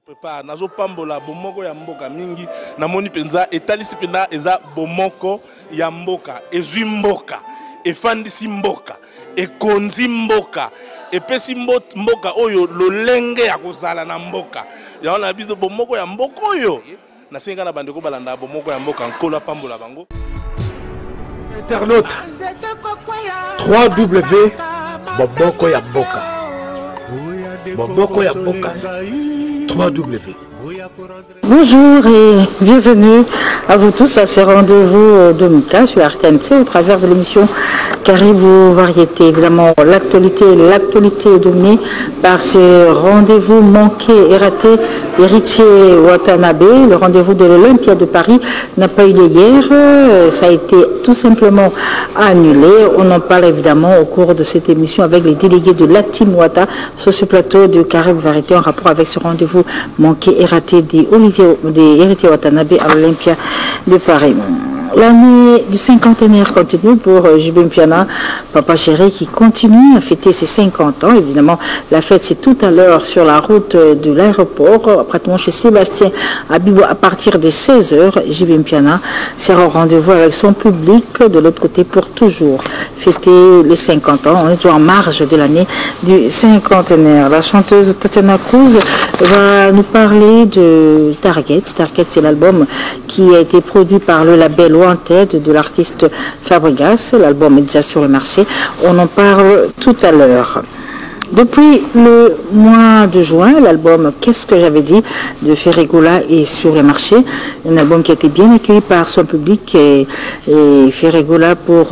Prépare nazo pambola bomoko ya mboka mingi namoni penza etalisi pena eza bomoko ya mboka ezwi mboka efandisi mboka ekonzi mboka epesi mboka oyo lolenge ya kozala na mboka ya wana biso bomoko ya mboka oyo nasenga na bandeko balanda bomoko ya mboka nkolo pambola bango internaute www.bomoko ya mboka bomoko ya mboka www. Bonjour et bienvenue à vous tous à ce rendez-vous dominical sur RTNC au travers de l'émission Caribou Variété. Évidemment, l'actualité est dominée par ce rendez-vous manqué et raté d'Héritier Watanabe. Le rendez-vous de l'Olympia de Paris n'a pas eu lieu hier. Ça a été tout simplement annulé. On en parle évidemment au cours de cette émission avec les délégués de la Team Wata sur ce plateau de Caribou Variété en rapport avec ce rendez-vous manqué et raté des Héritier Watanabe à l'Olympia de Paris. L'année du cinquantenaire continue pour JB Mpiana, Papa Chéri, qui continue à fêter ses 50 ans. Évidemment, la fête, c'est tout à l'heure sur la route de l'aéroport, pratiquement chez Sébastien Abibou, à partir des 16h. JB Mpiana sera au rendez-vous avec son public de l'autre côté pour toujours fêter les 50 ans. On est en marge de l'année du cinquantenaire. La chanteuse Tatiana Cruz va nous parler de Target. Target, c'est l'album qui a été produit par le label en tête de l'artiste Fabregas. L'album est déjà sur le marché. On en parle tout à l'heure. Depuis le mois de juin, l'album Qu'est-ce que j'avais dit de Ferregola est sur le marché. Un album qui a été bien accueilli par son public et Ferregola pour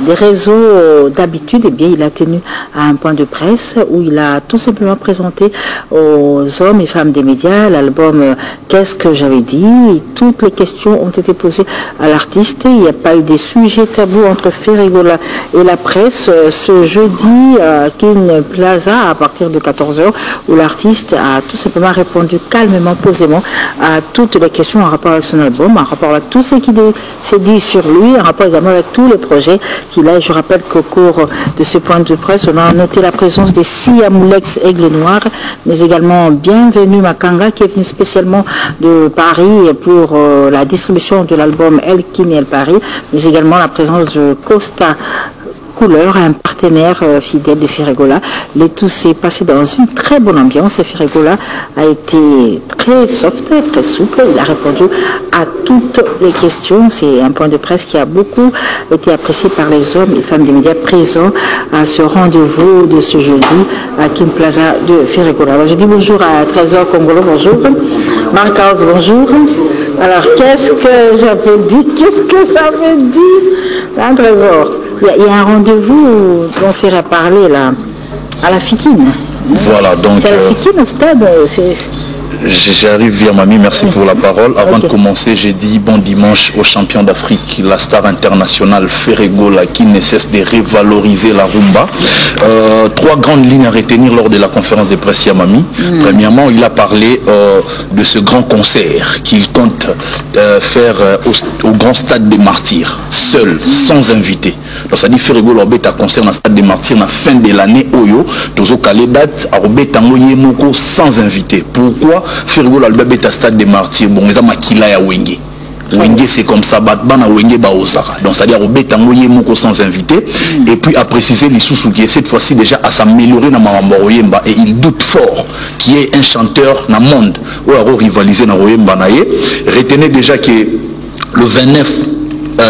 des réseaux d'habitude, eh bien, il a tenu à un point de presse où il a tout simplement présenté aux hommes et femmes des médias l'album Qu'est-ce que j'avais dit. Toutes les questions ont été posées à l'artiste. Il n'y a pas eu des sujets tabous entre Ferregola et la presse. Ce jeudi à Kin Plaza à partir de 14h où l'artiste a tout simplement répondu calmement, posément à toutes les questions en rapport avec son album, en rapport avec tout ce qui s'est dit sur lui, en rapport également avec tous les projets qu'il a. Je rappelle qu'au cours de ce point de presse, on a noté la présence des Siamoulex Aigle Noir, mais également Bienvenue Makanga qui est venu spécialement de Paris pour la distribution de l'album El Kin et El Paris, mais également la présence de Costa Couleur, un partenaire fidèle de Ferregola. Le tout s'est passé dans une très bonne ambiance et Ferregola a été très soft, très souple. Il a répondu à toutes les questions. C'est un point de presse qui a beaucoup été apprécié par les hommes et femmes des médias présents à ce rendez-vous de ce jeudi à Kin Plaza de Ferregola. Alors je dis bonjour à Trésor Congolo, bonjour. Marc House, bonjour. Alors qu'est-ce que j'avais dit? Là, Trésor, il y a un rendez-vous dont on ferait parler là, à la Fikine. Voilà, donc. C'est la Fikine au stade. J'arrive via Mamie, merci pour la parole. Avant de commencer, j'ai dit bon dimanche aux champions d'Afrique, la star internationale Ferregola qui ne cesse de revaloriser la rumba. Trois grandes lignes à retenir lors de la conférence de presse Mamie. Premièrement, il a parlé de ce grand concert qu'il compte faire au grand stade des Martyrs, seul, sans invité. Donc ça dit Ferregola a concert dans le stade des Martyrs la fin de l'année Oyo, Tozo Kaledat, a Moko sans invité. Pourquoi Ferregola a stade des Martyrs? Bon, ils ont makila ya Wenge. Wenge c'est comme ça, Batbana Wenge Baozara. Donc c'est-à-dire au Moko sans invité. Et puis à préciser les sous qui est cette fois-ci déjà à s'améliorer dans Mamamba Oyemba. Et il doute fort qu'il y ait un chanteur dans le monde où il a rivalisé dans Oyemba. Retenez déjà que le 29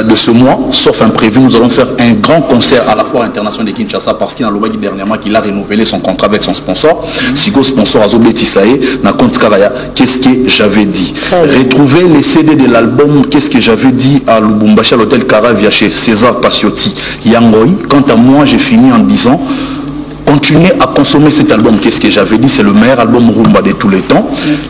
de ce mois, sauf imprévu, nous allons faire un grand concert à la foire internationale de Kinshasa parce qu'il a dit dernièrement qu'il a renouvelé son contrat avec son sponsor. Sigo sponsor Azobé Tissaé, na compte Karaya, qu'est-ce que j'avais dit. Retrouvez les CD de l'album Qu'est-ce que j'avais dit à Lubumbashi à l'hôtel Caravia chez César Pacioti Yangoy. Quant à moi, j'ai fini en disant continuez à consommer cet album. Qu'est-ce que j'avais dit? C'est le meilleur album rumba de tous les temps.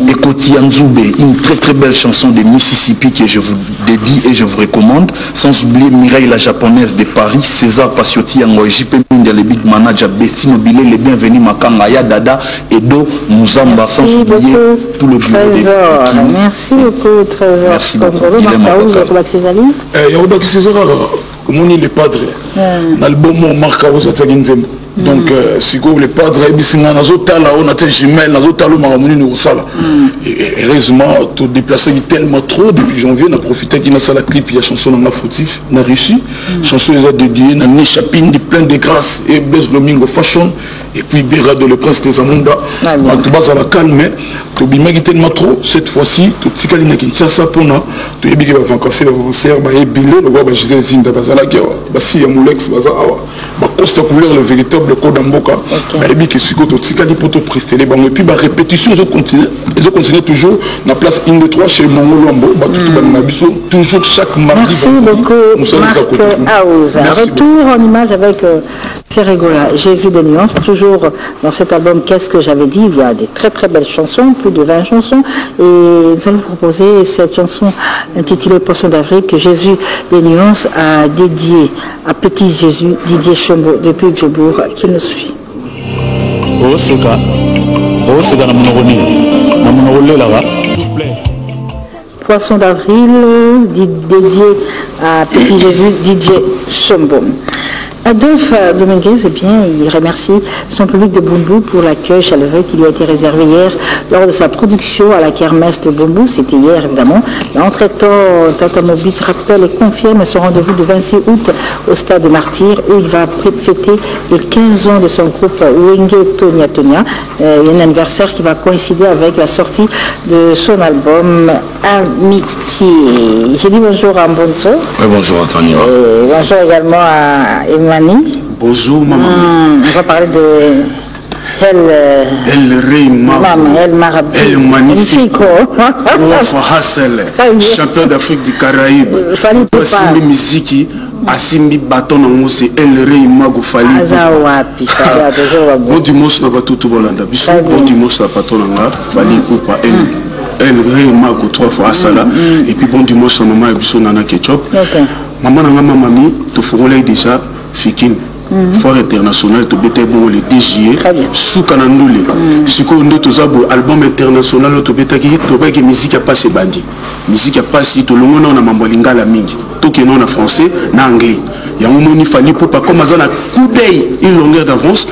Ekoti Anzube, une très très belle chanson de Mississippi que je vous dédie et je vous recommande. Sans oublier Mireille la japonaise de Paris, César Pacioti Yango, JP Mindia, le big manager, Bestino Bilé, les bienvenus Makanga, Yadada, Edo, Mouzamba, sans oublier tout le bureau. Merci beaucoup, Trésor. Merci beaucoup. Marc House, César. Comment il est padre? l'album marque aux attaques. Donc si vous voulez pas driver singa nazotala on a tes jumelles nazotala maramuni nous sala et heureusement tout déplacé tellement trop depuis janvier on a profité qu'il a ça la clip il y a chanson dans la fautif on a réussi chanson les a dédié na ni chapine de plein de grâce et Blaise Domingo fashion et puis Béra de le prince des Amunda en tout bas à la calme mais tout bimagi tellement trop cette fois-ci tout tikali na Kinshasa pona tout yebiki va faire café concert ba ebile le roi ba Gisèle Zinda bazala ki ba si ya Molex bazala ba costa couleur le véritable le code d'Amboka ba ebiki siko tout tikali pour te prester les bangs et puis ba répétition ils ont continué toujours na place 1 2 3 chez Mongolo Ambo ba tout ba na biso toujours chaque mardi. Merci beaucoup Marc Aouza. Retour en image avec Ferregola, Jésus des nuances, toujours dans cet album Qu'est-ce que j'avais dit, il y a des très très belles chansons, plus de 20 chansons, et nous allons vous proposer cette chanson intitulée Poisson d'Afrique que Jésus des nuances a dédiée à Petit Jésus Didier Chombo depuis Djobour qui nous suit. Poisson d'avril dédié à Petit Jésus Didier Chombo. Adolphe Dominguez, eh bien, il remercie son public de Bumbu pour l'accueil chaleureux qui lui a été réservé hier lors de sa production à la kermesse de Bumbu. C'était hier, évidemment. Mais entre-temps, Tata Mobit rappelle et confirme son rendez-vous du 26 août au stade de Martyr où il va fêter les 15 ans de son groupe Wenge Tonia Tonia. Un anniversaire qui va coïncider avec la sortie de son album Amitié. J'ai dit bonjour à Mbonso. Oui, bonjour Anthony. Bonjour également à Emmanuel. Bonjour maman. On va parler de El magnifique. Champion d'Afrique du Caraïbe. Asimbi Miziki, Asimbi Baton en c'est El Rey Mago Fali. Bon dimanche na bato tout Bolanda. Bon dimanche na Baton na Fali Poupa El Rey Mago 3 fois Asala et puis bon dimanche na maman Biso Nana Ketchup. Maman na mamami to furole déjà Fikin. Foire international to bete bon le DJE sous kanandule siko ndo to zabo album international to beta ki to ba ki musique a passé bandi musique a passé to longo na mambo lingala mingi to ke non na français na anglais ya moni fali pour pas comme azana coup d'œil une longueur d'avance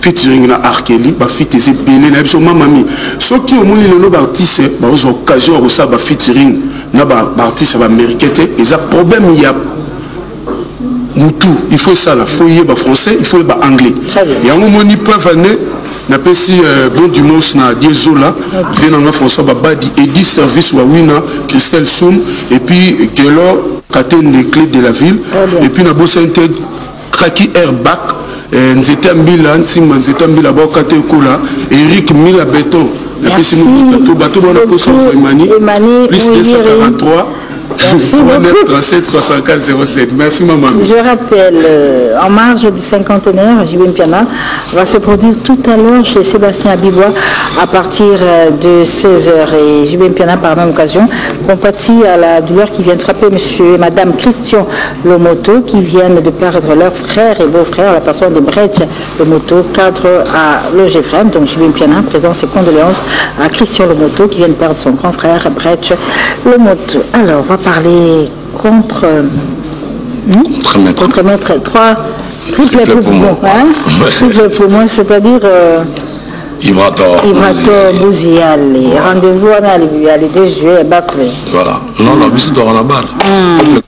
featuring na Arkeli ba fit ese belé na biso mamami so ki o moni le ba artiste ba aux occasion ko ça ba featuring na ba artiste ba américain et ça problème il y a Moutou, il faut ça là, il faut y aller français, il faut y aller anglais. Et à un moment donné, peuvent venir, n'a pas si bon dimanche na Diezola, venant François Babadi, Eddie Service Wawina, Christelle Soum, et puis Gelo, Katen les clés de la ville, et puis n'a bossé un Kraki Airbag, Nzeta Mbila, Ntima Nzeta Mbila, Bokate Kola, Eric Mila Béton, et puis c'est nous bateau dans la poste en Emani, plus 243. Merci beaucoup. 37 75 07. Merci maman. Je rappelle, en marge du cinquantenaire, Jibin Piana va se produire tout à l'heure chez Sébastien Abibois à partir de 16h. Et Jibin Piana, par la même occasion, compatit à la douleur qui vient de frapper monsieur et madame Christian Lomoto, qui viennent de perdre leur frère et beau-frère, la personne de Brecht Lomoto, cadre à l'OGFREM. Donc Jibin Piana présente ses condoléances à Christian Lomoto, qui vient de perdre son grand frère Brecht Lomoto. Alors, on va parler contre maître 3 triple poumon, triple poumon, c'est-à-dire Ibrator Bouzial. Rendez-vous à les 2 juillet Baflé. Voilà. Non, non, bisous dans la barre.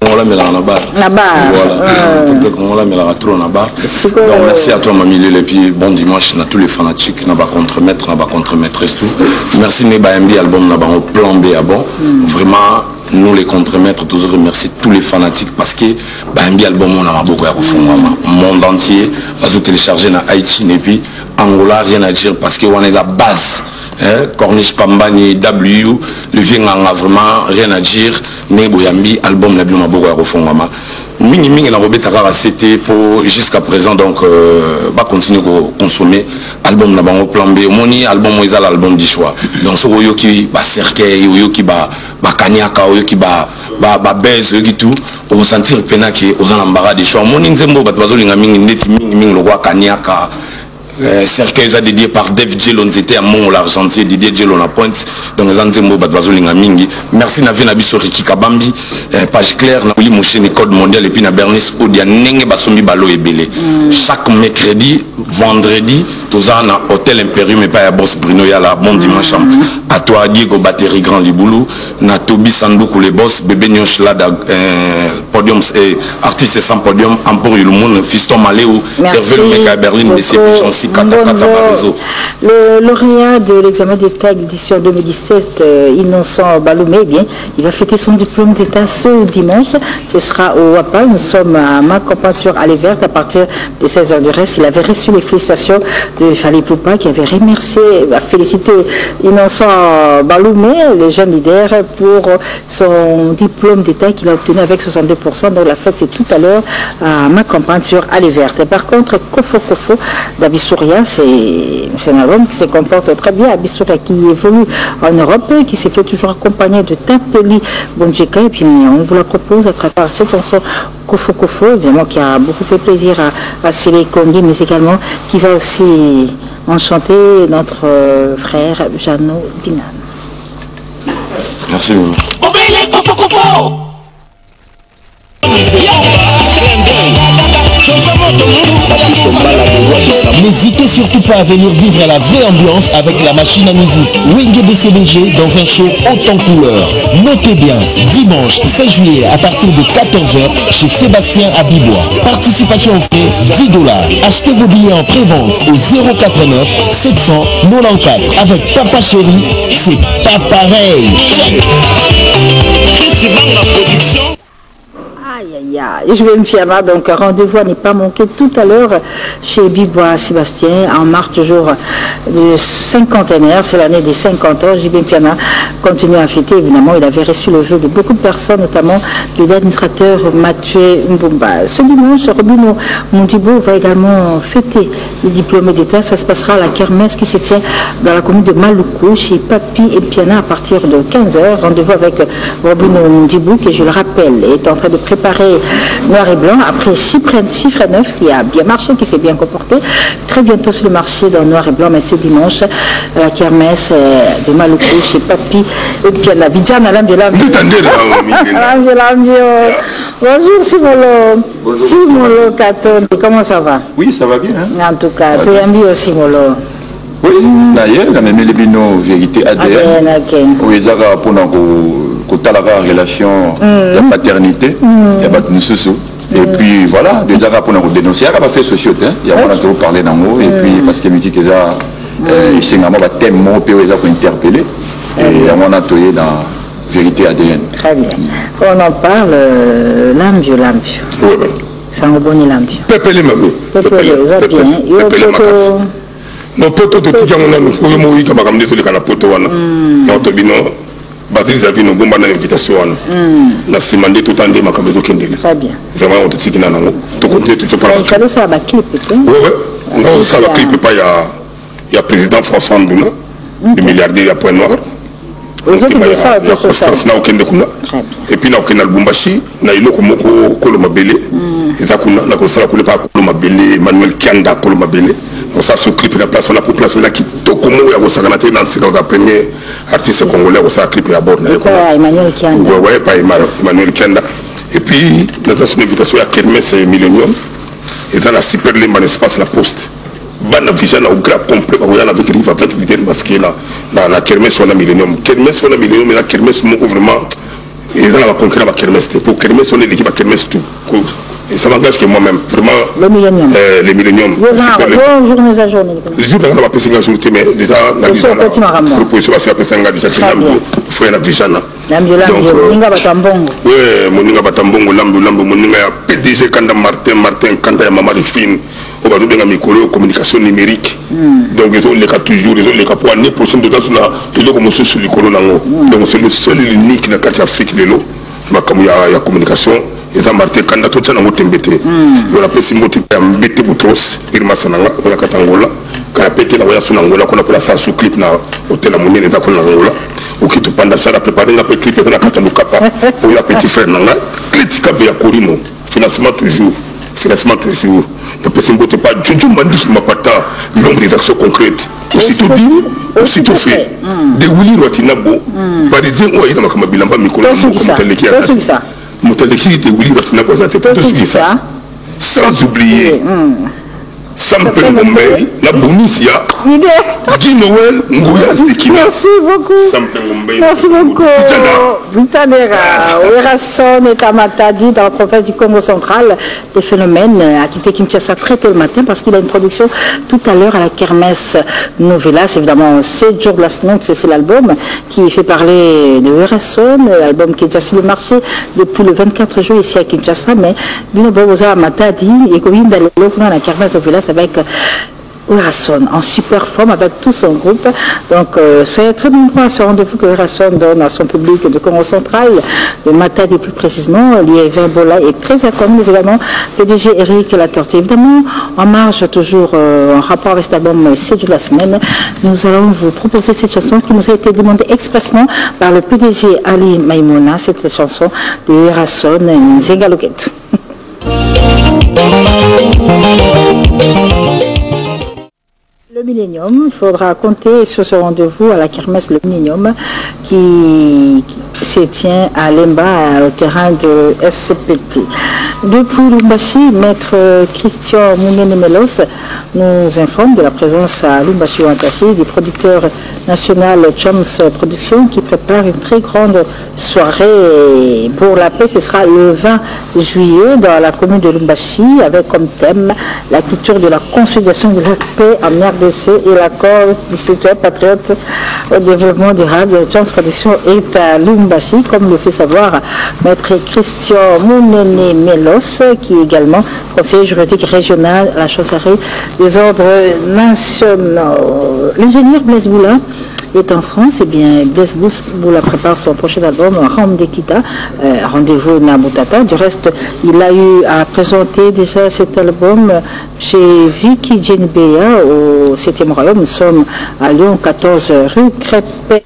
On la met dans la barre. La barre. Voilà. On la met trop dans la barre. Donc merci à toi Mamie et puis bon dimanche à tous les fanatiques n'a pas contre-maître, tout. Merci Neba MB album n'a pas plan B à bon. Vraiment nous les contre-maîtres toujours remercier tous les fanatiques parce que MB album on a beaucoup à refondre monde entier va se télécharger dans Haïti et puis Angola rien à dire parce qu'on est à base Corniche Pambani W le vieux n'a vraiment rien à dire mais Boyambi album la bien beaucoup à refondre Mini la Robert Takara c'était pour jusqu'à présent donc va continuer à consommer album na bango plan B moni album moisa l'album du choix donc so yo qui ba cercueil yo qui ba kanyaka yo qui ba base yo qui tout on sentir pena que aux embarras des choix moni nzembo bat bazolinga mingi ndeti mingi lo kwa kanyaka cercueil est dédié par Dave Djelon, c'était à Mont l'Argentier, Didier Djelon à Pointe. Donc les Anzembo Badbazolinga Mingi. Merci Navi Nabiso Riki Kabambi, page claire, Naouli Moucheni Code Mondial et puis na Bernice Odia Nenge Basomi Balo et Belé. Chaque mercredi, vendredi, tous en hôtel Imperium et pas à Boss Bruno Yala, bon dimanche. À toi Diego Battery Grand Liboulou, na Tobi Sandoukou les boss, bébé Nyosh Lada, podium et artiste sans podium, Ampor Yulumoun, Fiston Maléou, Hervé Meka Berlin, Messieurs Pichonsi, le lauréat de l'examen d'État édition 2017, Innocent Baloumé, bien, il va fêter son diplôme d'État ce dimanche. Ce sera au WAPA. Nous sommes à ma campagne sur Allée Verte à partir de 16h du reste. Il avait reçu les félicitations de Fali Poupa qui avait remercié, félicité Innocent Baloumé, le jeune leader, pour son diplôme d'État qu'il a obtenu avec 62%. Donc la fête, c'est tout à l'heure à ma campagne sur Allée Verte. Et par contre, Kofo Kofo d'Abissouria, c'est un album qui se comporte très bien. Abissouria qui évolue en Europe, qui se fait toujours accompagné de Tapeli Bonjeka. Et puis on vous la propose à travers cette chanson Kofo Kofo, évidemment qui a beaucoup fait plaisir à Sélé Kongi, mais également qui va aussi enchanter notre frère Jeannot Binan. Merci. N'hésitez surtout pas à venir vivre la vraie ambiance avec la machine à musique Wenge BCBG dans un show haute en couleur. Notez bien, dimanche 16 juillet à partir de 14h chez Sébastien à Bibois. Participation au frais $10. Achetez vos billets en pré-vente au 089 794. Avec Papa Chéri, c'est pas pareil. Aïe, aïe, je vais me fier là, donc rendez-vous à ne pas manquer tout à l'heure chez Bibois Sébastien, en marche toujours du cinquantenaire, c'est l'année des 50 ans. JB Piana continue à fêter, évidemment, il avait reçu le jeu de beaucoup de personnes, notamment de l'administrateur Mathieu Mbumba. Ce dimanche, Robino Mondibo va également fêter le diplôme d'État. Ça se passera à la kermesse qui se tient dans la commune de Maluku, chez Papi et Piana à partir de 15h. Rendez-vous avec Robino Mondibo, qui, je le rappelle, est en train de préparer Noir et Blanc, après Chiffre 9 qui a bien marché, qui s'est bien comporté très bientôt sur le marché dans Noir et Blanc, mais ce dimanche la kermesse de Maluku chez Papi et Piana Vidjana Lambio. Bonjour Simolo Katon, comment ça va? Oui, ça va bien, hein? En tout cas, tu aimes bien Simolo? Oui, d'ailleurs, on a même les bino vérité ADN. Oui, ça va pour la relation de paternité, il y a pas de sous. Et puis voilà, déjà pour nous dénoncer, il y a fait société, il y a pas parler dans mots, et puis parce que musique est là, c'est un thème mot pour interpeller, et on a toyé dans vérité ADN. Très bien. On en parle, l'ambio. Oui, oui. C'est un bon l'ambio. Pépélé, mamie. Pépélé, Pépélé, non, poto de Tigan, on a le mot comme un désolé qu'à la poto, non, Tobino, Basile Zavino, Bomba, l'invitation, n'a s'est demandé tout en démarquant besoin qu'il y très bien. Vraiment, on te dit qu'il y a un tout compte, toujours pas. Il fallait ça, la clip, oui, oui. Non, ça, la clip, pas, il y a président François Ndouna, le milliardaire à Point Noir. Et puis, il y a Lubumbashi, il y a Kolomabele, Emmanuel Kianda Kolomabele. Donc ça se clip la place, on a population là qui tokomo ya Bosaganate dans le premier artiste congolais au ça clip à bord. Emmanuel Kianda. Ouais, pas Emmanuel Kianda. Et puis nous avons une invitation à Kermesse Millennium et ça la super limba l'espace la poste. Bana vision au grand complet on a avec rive avec leader masqué là na Kermesse on a Millennium. Kermesse on a Millennium mais la Kermesse vraiment ils ont la conquérir la Kermesse pour Kermesse on est l'équipe à Kermesse tout. Et ça m'engage que moi-même, vraiment. Le millénium. Les milléniums. Journée à journée. Les jours, on va passer une journée, mais déjà, on a déjà une proposition, parce qu'on a déjà fait un faut y en avoir déjà. Moninga Batambongo. Oui, Moninga Batambongo, Lambo, Moninga, PDG, Kanda Martin, Kanda et Maman Fine, on va donner un micro, communication numérique. Donc, ils ont les cas toujours, ils ont les cas pour l'année prochaine, de temps, ils ont commencé sur le colon. Donc, c'est le seul unique dans le quartier Afrique, il y a communication. Ils ont marqué quand on a tout ça dans le Tembete. On a pété Moti Mbete Boutros, Irma Sananga, dans la Katangola. Quand on a pété la Waya Sunangola, qu'on a pris ça sous clip dans l'hôtel à Mouni, les Akonangola. Ou qui te pendant ça, a préparé la petite clip dans la Katanukapa, pour la petite frère Nanga. Critique à Béa Corino, financement toujours. financement toujours. Ne peut pas Jojo Mandi qui m'a pas tant l'ombre des actions concrètes. Aussitôt dit, aussitôt fait. Des Willy Rotinabo, par exemple, il y a un Bilamba Mikola, Moteleki de Willy Rotinabo, ça. Sans oublier. Sampé Ngombei, la Bounicia, Guy Noël, Ngouya Sekina. Merci beaucoup. Merci beaucoup. Vitanera, Werasson et Tamatadi dans la province du Congo central. Le phénomène a quitté Kinshasa très tôt le matin parce qu'il a une production tout à l'heure à la Kermesse Novelas. Évidemment, 7 jours de la semaine, c'est l'album qui fait parler de Werasson, l'album qui est déjà sur le marché depuis le 24 juin ici à Kinshasa. Mais Bino Boboza Matadi et Commune d'aller à la Kermesse Novelas avec Werasson en super forme avec tout son groupe. Donc soyez très nombreux à ce rendez-vous que Werasson donne à son public de Congo central, de Matadi plus précisément. Liévin Bola est très accompagné, mais également PDG Eric Latorte. Évidemment, en marge toujours en rapport avec cet album 7 jours de la semaine, nous allons vous proposer cette chanson qui nous a été demandée expressement par le PDG Ali Maïmouna, cette chanson de Werasson, Nzengaloket. Le Millennium, il faudra compter sur ce rendez-vous à la Kermesse Le Millennium qui se tient à Lemba, au terrain de SCPT. Depuis Lumbashi, maître Christian Mounene-Melos nous informe de la présence à Lumbashi Wantashi du producteur national Choms Production qui prépare une très grande soirée pour la paix. Ce sera le 20 juillet dans la commune de Lumbashi avec comme thème la culture de la consolidation de la paix en RDC et l'accord des citoyens patriotes au développement durable. Choms Production est à Lumbashi, comme le fait savoir maître Christian Mounene-Melos, qui est également conseiller juridique régional à la chancellerie des ordres nationaux. L'ingénieur Blaise Boula est en France. Et bien Blaise Boula prépare son prochain album Ramdekita, rendez-vous Nabutata. Du reste, il a eu à présenter déjà cet album chez Vicky Djenbeya au 7e Royaume. Nous sommes à Lyon, 14 rue Crépet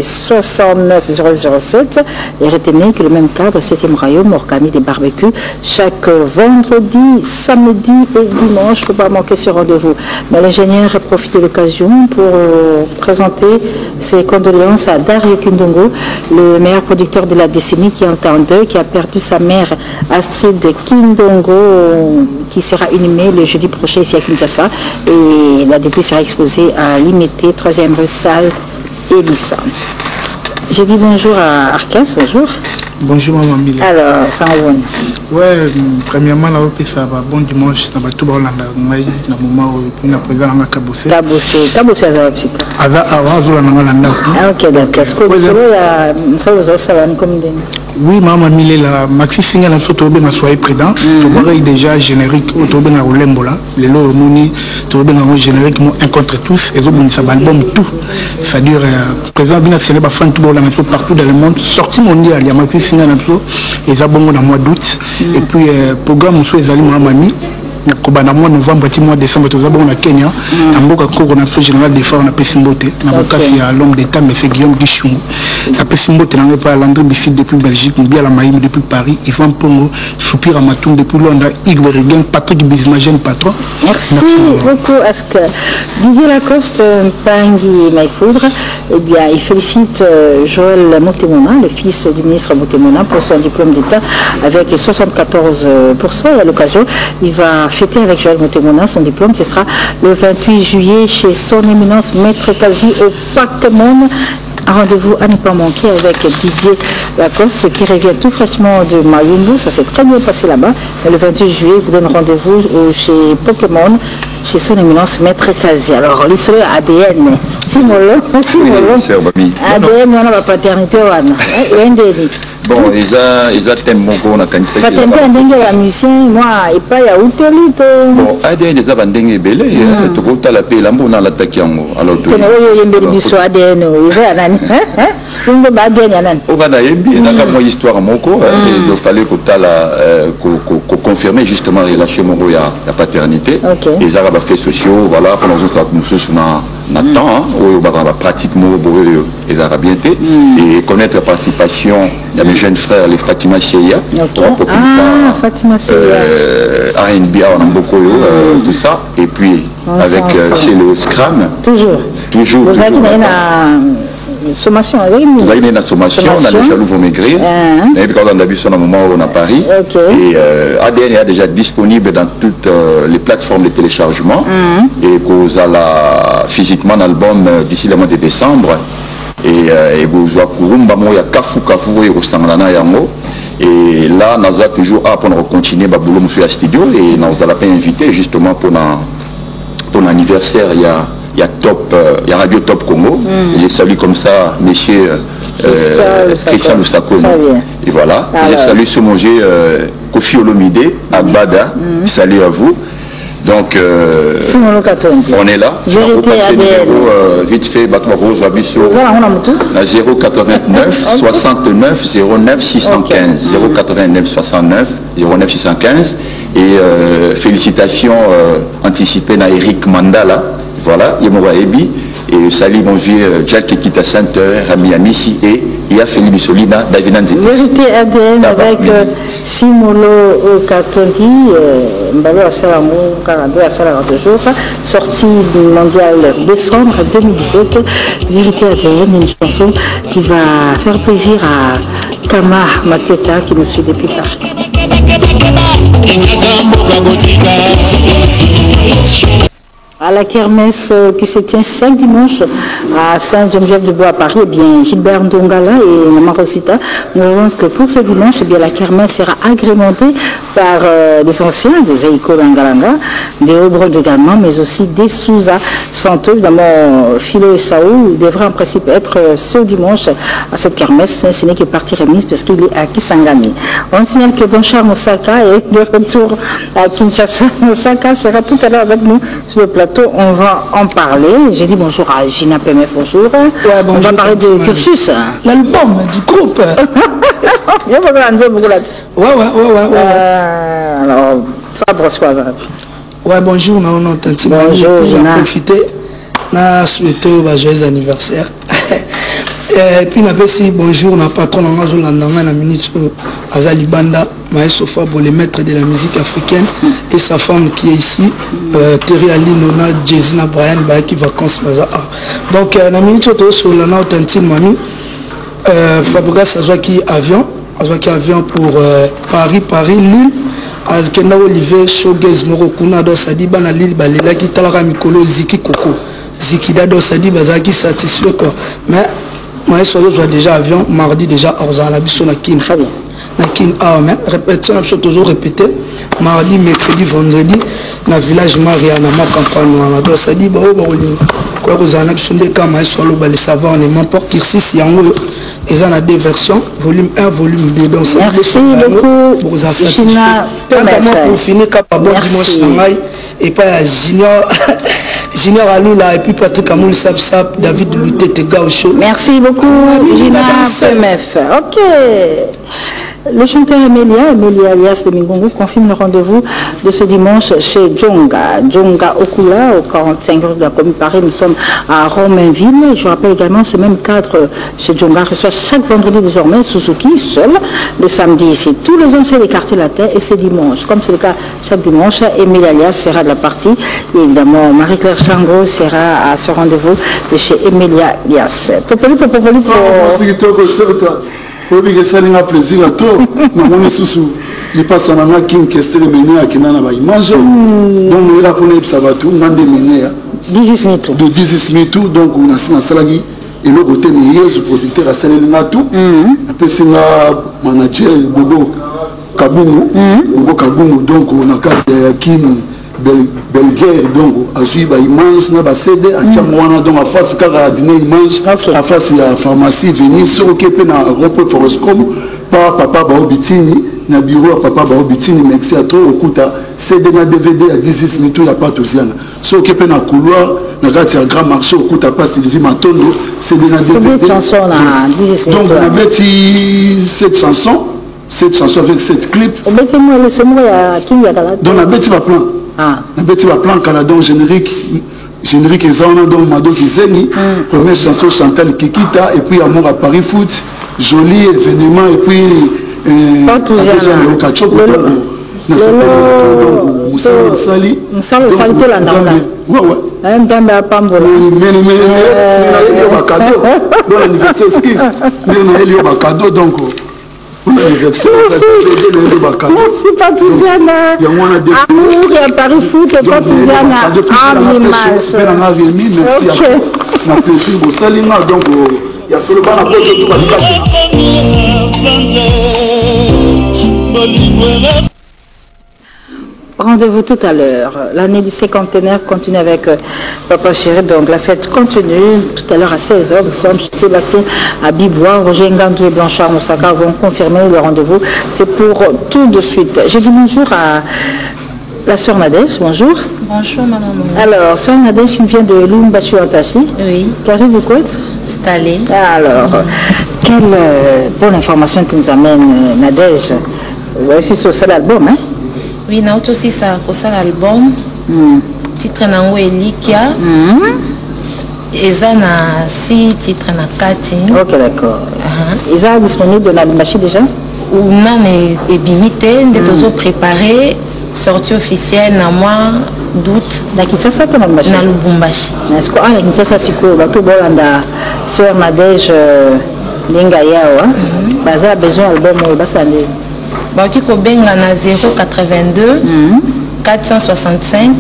69007. Et retenez que le même cadre, 7e Royaume, organise des barbecues chaque vendredi, samedi et dimanche. Il ne faut pas manquer ce rendez-vous. Mais l'ingénieur profite de l'occasion pour présenter ses condoléances à Dario Kindongo, le meilleur producteur de la décennie qui est en deuil, qui a perdu sa mère Astrid Kindongo, qui sera inhumée le jeudi prochain ici à Kinshasa. Et la dépouille sera exposée à l'Imité, 3e rue Salle Elissa. J'ai dit bonjour à Arcas, bonjour. Bonjour maman Mila. Alors, ça va bon? Ouais, premièrement, là, ça va bon dimanche, ça va tout bon là, na moment où on a présent à Kabossé. Kabossé à la psychiatre. Ah, ok, d'accord. Est-ce que ça va comme des... Oui, maman Mila, la Maxi Singa n'a surtout bien soyez prudent. Tu vois déjà générique autour de la Rolembola, les lots moni, tu vois bien générique un contre tous, et autres ça album tout. Ça dure présent bien c'est les fans tout bon là partout dans le monde, sorti mondial, il y a Maxi Singa n'a et ça bon dans le mois d'août. Et puis programme sur les aliments mamie. Dans mois novembre et mois décembre, nous avons à Kenya, dans le coordonnateur général des femmes, on a Pessimbote, dans le cas il y a l'homme d'État, mais c'est Guillaume Guichou. La Pessimbote n'a pas Landry Bissi depuis Belgique, bien la Maïm depuis Paris, Yvan Pongo, Soupir Amatoum depuis Londres, Igor Regan, Patrick Bismagène, patron. Merci beaucoup à ce que Didier Lacoste, Pangui Maïfoudre, eh bien, il félicite Joël Motemona, le fils du ministre Motemona, pour son diplôme d'État avec 74%. Et à l'occasion, il va fêter avec Joël Motemona son diplôme. Ce sera le 28 juillet chez son éminence Maître Kazi au Pac-Monde. Un rendez-vous à ne pas manquer avec Didier Lacoste qui revient tout fraîchement de Mayumbu. Ça s'est très bien passé là-bas. Le 28 juillet, il vous donne rendez-vous chez Pokémon, chez son éminence Maître Kazi. Alors, l'histoire ADN. Simolo. ADN, on a la paternité. Bon, ils ont tellement qu'on a quand même. Paternité, un musicien, moi, et pas, il y a Outolito. Bon, ADN, ils ont vendu belé. Tu as la paix, l'amour dans l'attaque. Alors, tu as ADN, ils ont On va bien on va naïmbi dans la histoire moko il fallait qu'on confirmer justement relâcher mon il y a paternité les arabes fait sociaux voilà pendant que nous na temps où la pratique mo les arabiens et connaître la participation il y a mes jeunes frères les Fatima Cheya Fatima Cheya R&B on a beaucoup tout ça et puis avec chez le Scrum toujours vous avez une sommation vous avez une sommation on a les jaloux vont maigrir et puis quand on a vu ça au moment où on est à Paris et ADN est déjà disponible dans toutes les plateformes de téléchargement et vous allez physiquement l'album d'ici le mois de décembre et vous avez Kurumba Moya Kafu et Rosanglana Yango et là nous allons toujours pour continuer à boulot monsieur studio et nous allons pas inviter justement pour l'anniversaire il y a Top, il y a Radio Top Congo. Je salue comme ça monsieur Christian Lusako. Et voilà. Je salue ce monsieur Kofi Olomide à Bada. Salut à vous. Donc on est là. Vite fait, Rose Wabisso. 089 69 09 615. 089 69 09 615. Et félicitations anticipées à Eric Mandala. Voilà, Yemowa Ebi et salut mon vieux Jack Kikita Center, Rami Amissi et il y a Félix Solina, David Nandi. Vérité ADN avec Simolo Katongi, Mbalo Assalamou, 42 à 2 jours, sortie du mondial décembre 2017. Vérité ADN, une chanson qui va faire plaisir à Kama Mateta qui nous suit depuis Paris. À la kermesse qui se tient chaque dimanche à Saint-Geneviève-de-Bois à Paris, eh bien, Gilbert Ndongala et Maman Rosita nous annoncent que pour ce dimanche, eh bien, la kermesse sera agrémentée par des anciens, des Aïko Langalanga, des Obron également, mais aussi des Souza Santo, évidemment Philo et Saou devraient en principe être ce dimanche à cette kermesse. Ce n'est que partie remise parce qu'il est à Kisangani. On signale que Bonchar Moussaka est de retour à Kinshasa. Moussaka sera tout à l'heure avec nous sur le plateau. On va en parler. J'ai dit bonjour à Gina PMF, bonjour. Ouais, bonjour. On va parler de Cursus. L'album du groupe. Il y a beaucoup de ouais. Alors, Fabre Soisa. Ouais, bonjour, non, Tanti Mani. Bonjour, Gina. Profiter. Na souhaité un joyeux anniversaire. Et puis, on a aussi bonjour, on a patron dans la minute Azali Banda, Maestro Fabo, le maître de la musique africaine, et sa femme qui est ici, Terry Ali, Nona, Jezina, Brian, qui vacances Maza. Donc, la minute sur l'ana authentique, Mami, Faboga, ça soit qui avion pour Paris, Lille. Azkenda Olivier, Showgaze, Morokuna, Dosadiba, na Lille, Balela, qui Talara Mikolo, Ziki Koko, Ziki Dado, Sadi, Bazaki, satisfait quoi. Mais, moi, je vois déjà avion, mardi déjà, Orzan, la Bisson, na Kin. Très bien. Na Kin, mais répétition, je vais toujours répéter. Mardi, mercredi, vendredi, na village Mariana, ma campagne, on a Dosadi, Baolinga. Quoi, Orzan, la Bisson, des cas, moi, je vois le savoir, on est n'importe qui, si Yango. Ils en ont deux versions, volume 1, volume 2. Donc, merci beaucoup. Pour finir, dimanche, et pas Junior Aloula, et puis Patrick Amoul Sap, David Lutete Gaucho. Merci beaucoup, Gina PMF. Ok. Le chanteur Emelia alias de Mingongo confirme le rendez-vous de ce dimanche chez Djonga Okula, au 45 rue de la commune Paris. Nous sommes à Romainville. Je rappelle également ce même cadre chez Djonga reçoit chaque vendredi désormais Suzuki seul, le samedi ici. Tous les anciens des quartiers latins et c'est dimanche. Comme c'est le cas chaque dimanche, Emelia alias sera de la partie. Et évidemment, Marie-Claire Chango sera à ce rendez-vous de chez Emelia alias. Obi salinga plaisir à toi. Mon sous il passe en anglais qui question de mener à Kinana ba image. Donc il a connu ça va tout mandé mener. 18 minutes. De 18 minutes donc on a ça salagi et le côté le producteur a salé tout. Après c'est la manager Bobo Kabumu donc on a casse Kim Belguer donc a suivi image na ba CD a chamwana donc a face kara dîner image a face la pharmacie venir sur occupé na rond-point Foroscom par papa Baobitini na bureau papa Baobitini merci à toi okuta CD na DVD à 18 minutes ya pas tout ça sur occupé na couloir na kati ya grand marché okuta pa Sylvie Matondo CD na DVD donc on a bêti cette chanson avec cette clip donc on a bêti va plan kala donc générique ezana donc Mado Kizeni première chanson Chantal Kikita et puis Amour à Paris Foot joli événement et puis merci Patouziana. Amour et à Paris Foot et Patouziana en image. Rendez-vous tout à l'heure. L'année du cinquantenaire continue avec Papa Chéri. Donc la fête continue tout à l'heure à 16h. Nous sommes chez Sébastien à Bibois. Roger Ngandou et Blanchard Moussaka vont confirmer le rendez-vous. C'est pour tout de suite. Je dis bonjour à la sœur Nadège. Bonjour. Bonjour maman. Alors, sœur Nadège qui vient de Lumbashi Antachi. Oui. Qui arrive de quoi être installée. Alors, quelle bonne information tu nous amènes, Nadège. C'est sur cet album, hein? Oui, nous avons aussi ça pour ça l'album. Titre nango Elikia. Et ça na 6 titres na 4. Ok, d'accord. Ils sont disponibles dans Lumbashi déjà? Ou non est limité, nous devons préparer sortie officielle na mois d'août. Na Kinshasa to na Lumbashi? Na Lubumbashi. Est-ce que na Kinshasa siko bato bolanda sœur Nadège Linga Yawa baza besoin album basande? Baki kobenga na 082 465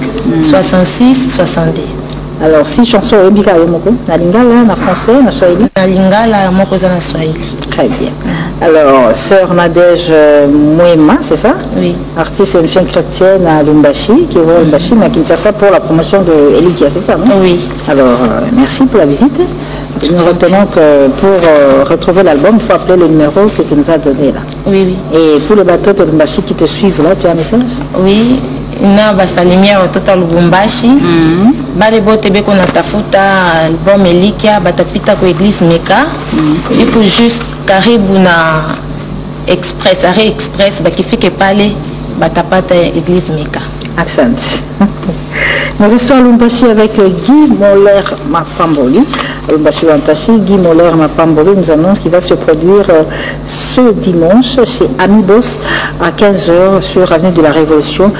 66 62. Alors, 6 chansons au Bika Yomoko, na Lingala, na français, na Swahili. Na Lingala, Moko na Swahili. Très bien. Alors, sœur Nadège Mouema, c'est ça? Oui. Artiste et mission chrétienne à Lumbashi, qui est au Lumbashi, mais à Kinshasa pour la promotion de Elikia, c'est ça, non? Oui. Alors, merci pour la visite. Nous retenons que pour retrouver l'album, il faut appeler le numéro que tu nous as donné là. Oui, oui. Et pour les bateaux de Lumbashi qui te suivent là, tu as un message? Oui. Na basalimia watoto Lubumbashi. Bale bote beko na tafuta album Elikia batapita ko église Meka. Et pour juste karibu na express, arrêt express bakifike pale batapata église Meka. Accent. Nous restons à Lumbashi avec Guy Moller Mapamboli. Lumbashi Antachi, Guy Moller Mapamboli nous annonce qu'il va se produire ce dimanche chez Amibos à 15h sur Avenue de la Révolution.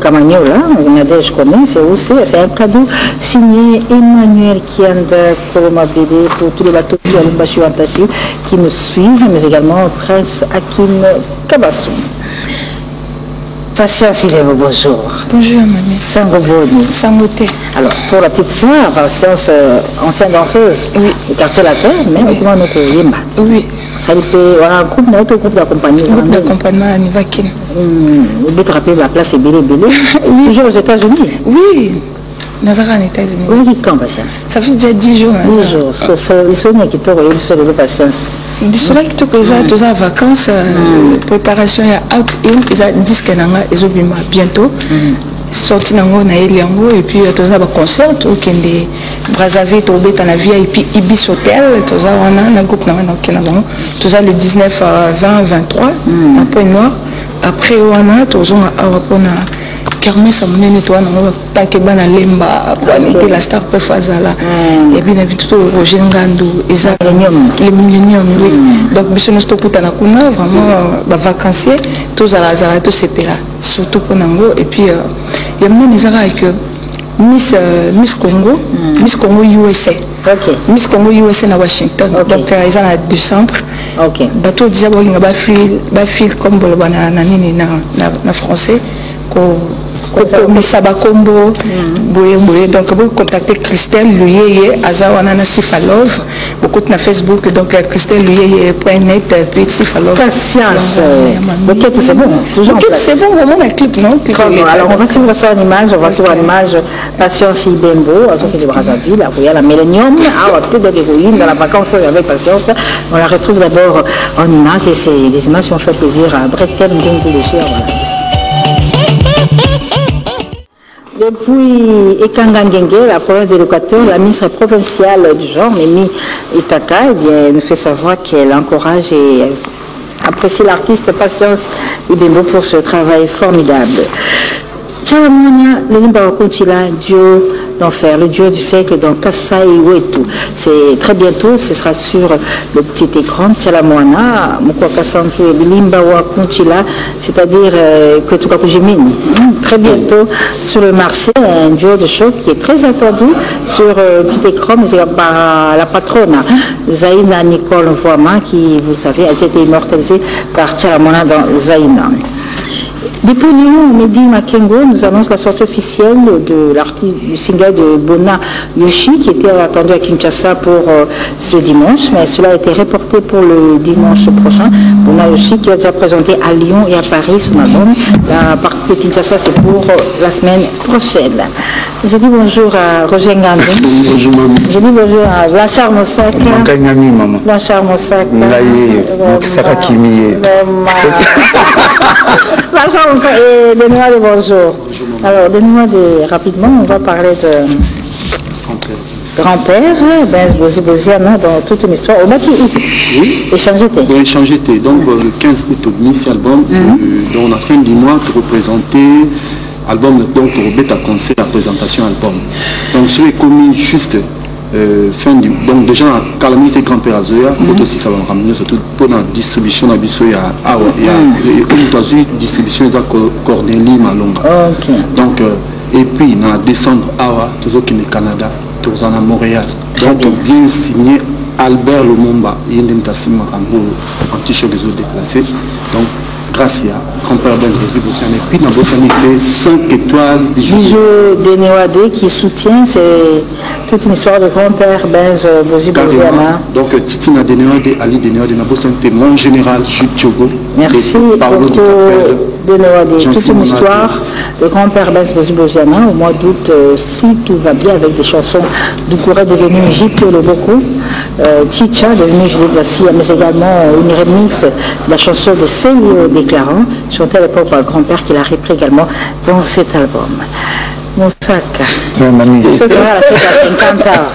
Kamagnola, Nadège connaît, c'est un cadeau signé Emmanuel Kianda Kolomabede pour tous les bateaux à Lumbashi Antachi qui nous suivent, mais également Prince Hakim Kabassou. Patience, il est bonjour. Bonjour, mamie. Sangoboni. Sangoté. Alors, pour la petite soirée, Patience, ancienne danseuse, oui. Du quartier latin, mais oui. Comment nous pouvons oui. Ça lui fait, voilà, un groupe d'accompagnement. Groupe d'accompagnement à Nivakin. Vous pouvez te rappeler la place est Bélé. Oui. Toujours aux États-Unis. Oui. Nazara en États-Unis. Oui, quand, Patience? Ça fait déjà 10 jours. 10 jours. Parce que ils sont qui t'ont eu sur le Patience. Cela qui te cause tous en vacances, préparation à out-in, ils ont dit que ils ont bientôt. Sorti nango na eliango et puis tous un concert au Kende Brazzaville tombé dans la vie et puis Ibis Hotel tous un groupe na tous le 19 20 23 à Point Noir après on a tous on a Carmen Samonene toi non tant que bana lemba pour la star peut faire là et puis invite tout Roger Ngandou les millénium oui donc monsieur nous stop na kuna vraiment ba vacancier tous à la tous c'est là surtout pour nango et puis il y a même des avec Miss Congo Miss Congo USA Miss Congo USA na Washington donc ils sont en décembre bateau déjà ba fil comme bolobana na nini na français ko Misaba Combo, donc vous contactez Christelle Luyeye, Azawana Sifalov, beaucoup de Facebook, donc Christelle Luyeye.net, puis Sifalov. Patience. Ok, c'est bon. Ok, c'est bon, vraiment un clip, non? Alors on va suivre ça en image, Patience Ibembo, à Zoki de Brazzaville, il y a la Millennium, à plus de l'héroïne, dans la vacance avec Patience. On la retrouve d'abord en image et c'est des images qui ont fait plaisir à Bretem Djungu de Cher. Depuis Ekangangenge, la province de l'Équateur, la ministre provinciale du genre, Mimi Itaka, eh bien, nous fait savoir qu'elle encourage et apprécie l'artiste Patience Ibembo pour ce travail formidable. Tchalamouania, le Limbawakontila, Dieu d'enfer, le Dieu du siècle dans Kassai Wetu. C'est très bientôt, ce sera sur le petit écran. Tchalamouana, Mukwa Kassanfu, le Limbawakontila, c'est-à-dire Kwetukakujimini. Très bientôt sur le marché, un duo de choc qui est très attendu sur le petit écran, mais c'est par la patronne Zaina Nicole Voima, qui, vous savez, a été immortalisée par Tchalamouana dans Zaina. Depuis Lyon, Mehdi Makengo nous annonce la sortie officielle du single de Bona Yoshi qui était attendu à Kinshasa pour ce dimanche, mais cela a été reporté pour le dimanche prochain. Bona Yoshi qui a déjà présenté à Lyon et à Paris son album. La partie de Kinshasa c'est pour la semaine prochaine. Je dis bonjour à Roger Ngandé. Bonjour maman. Je dis bonjour à Blanchard Mossak. Blanchard Mossak. Et donne-moi le bonjour. Alors, donne-moi rapidement, on va parler de grand-père, Benz Boziana, dans toute une histoire. On a qui échanger tes. Échanger tes. Donc, le 15 août, ce album, dans la fin du mois, tu représentais album, donc tu rebêtes à concert, la présentation album. Donc, ce est commis juste. Fin du, donc déjà calamité grand-père Azoya aussi ça va ramener surtout pour la distribution de Bissoya une distribution de Cornélie Malonga donc et puis dans décembre Awa toujours qui est Canada toujours à Montréal donc bien signé Albert Lumumba il y a une tassima en t-shirt des autres déplacés donc grâce à grand-père Ben Boziana et puis dans Bosanité 5 étoiles Bijou Denewade qui soutient c'est toute une histoire de grand-père Benz Boziana. Donc Titina Denewade, Ali Denewade, Bosanité, mon général Jules Tiogo. Merci beaucoup Denewade. Toute une histoire de grand-père Benz Boziana au mois d'août si tout va bien avec des chansons du Kouré devenu Egypte le beaucoup. Chicha devenu Jules Gassia mais également une remix de la chanson de Célio Déclarant chantée à l'époque par grand-père qui l'a repris également dans cet album. Moussaka. Mamie. Ce sera la fête à 50 ans.